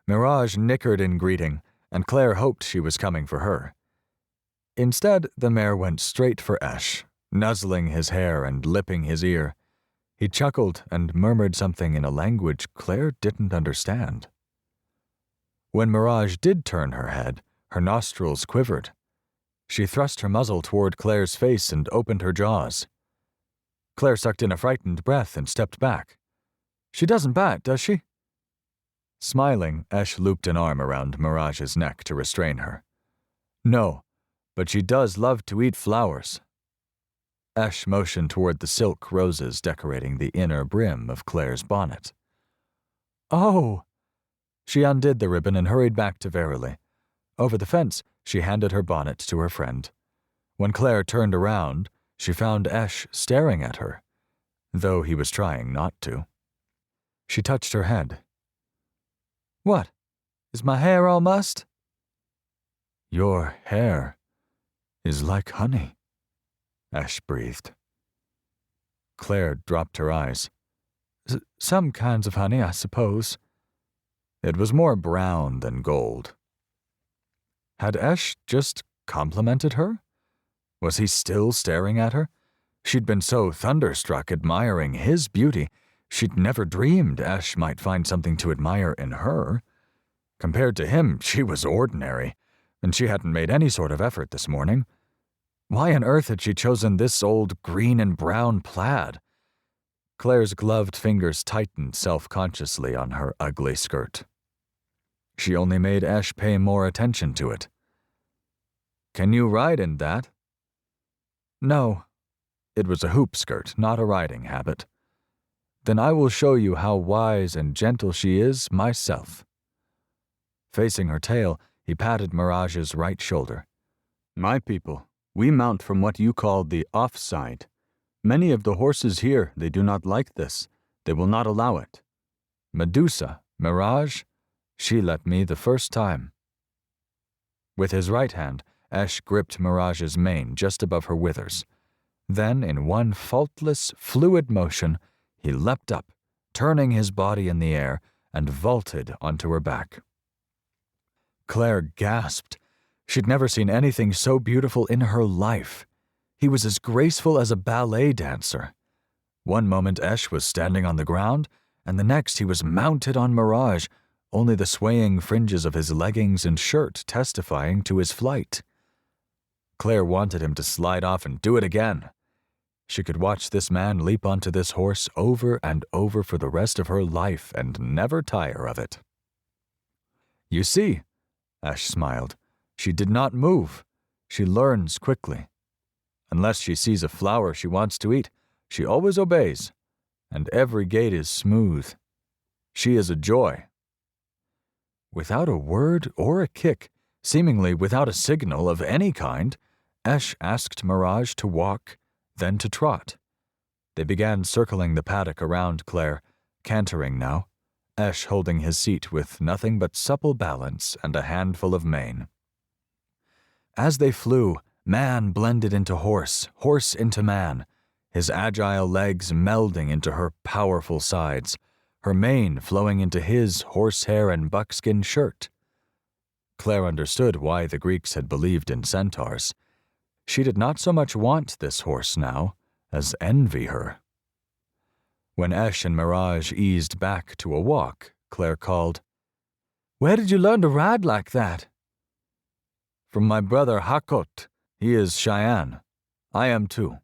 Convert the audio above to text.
Mirage nickered in greeting, and Clare hoped she was coming for her. Instead, the mare went straight for Esh, nuzzling his hair and lipping his ear. He chuckled and murmured something in a language Clare didn't understand. When Mirage did turn her head, her nostrils quivered. She thrust her muzzle toward Clare's face and opened her jaws. Clare sucked in a frightened breath and stepped back. "She doesn't bat, does she?" Smiling, Esh looped an arm around Mirage's neck to restrain her. "No, but she does love to eat flowers." Esh motioned toward the silk roses decorating the inner brim of Clare's bonnet. "Oh!" She undid the ribbon and hurried back to Verily. Over the fence, she handed her bonnet to her friend. When Clare turned around, she found Esh staring at her, though he was trying not to. She touched her head. "What? Is my hair all mussed?" "Your hair is like honey," Esh breathed. Clare dropped her eyes. Some kinds of honey, I suppose." It was more brown than gold. Had Esh just complimented her? Was he still staring at her? She'd been so thunderstruck admiring his beauty, she'd never dreamed Esh might find something to admire in her. Compared to him, she was ordinary, and she hadn't made any sort of effort this morning. Why on earth had she chosen this old green and brown plaid? Clare's gloved fingers tightened self-consciously on her ugly skirt. She only made Esh pay more attention to it. "Can you ride in that?" "No." It was a hoop skirt, not a riding habit. "Then I will show you how wise and gentle she is myself." Facing her tail, he patted Mirage's right shoulder. "My people, we mount from what you call the off-side. Many of the horses here, they do not like this. They will not allow it. Medusa, Mirage, she let me the first time." With his right hand, Esh gripped Mirage's mane just above her withers. Then, in one faultless, fluid motion, he leapt up, turning his body in the air, and vaulted onto her back. Clare gasped. She'd never seen anything so beautiful in her life. He was as graceful as a ballet dancer. One moment Esh was standing on the ground, and the next he was mounted on Mirage, only the swaying fringes of his leggings and shirt testifying to his flight. Clare wanted him to slide off and do it again. She could watch this man leap onto this horse over and over for the rest of her life and never tire of it. "You see," Esh smiled, "she did not move. She learns quickly. Unless she sees a flower she wants to eat, she always obeys, and every gait is smooth. She is a joy." Without a word or a kick, seemingly without a signal of any kind, Esh asked Mirage to walk, then to trot. They began circling the paddock around Clare, cantering now, Esh holding his seat with nothing but supple balance and a handful of mane. As they flew, man blended into horse, horse into man, his agile legs melding into her powerful sides, her mane flowing into his horsehair and buckskin shirt. Clare understood why the Greeks had believed in centaurs. She did not so much want this horse now as envy her. When Esh and Mirage eased back to a walk, Clare called, "Where did you learn to ride like that?" "From my brother Hakot. He is Cheyenne. I am too."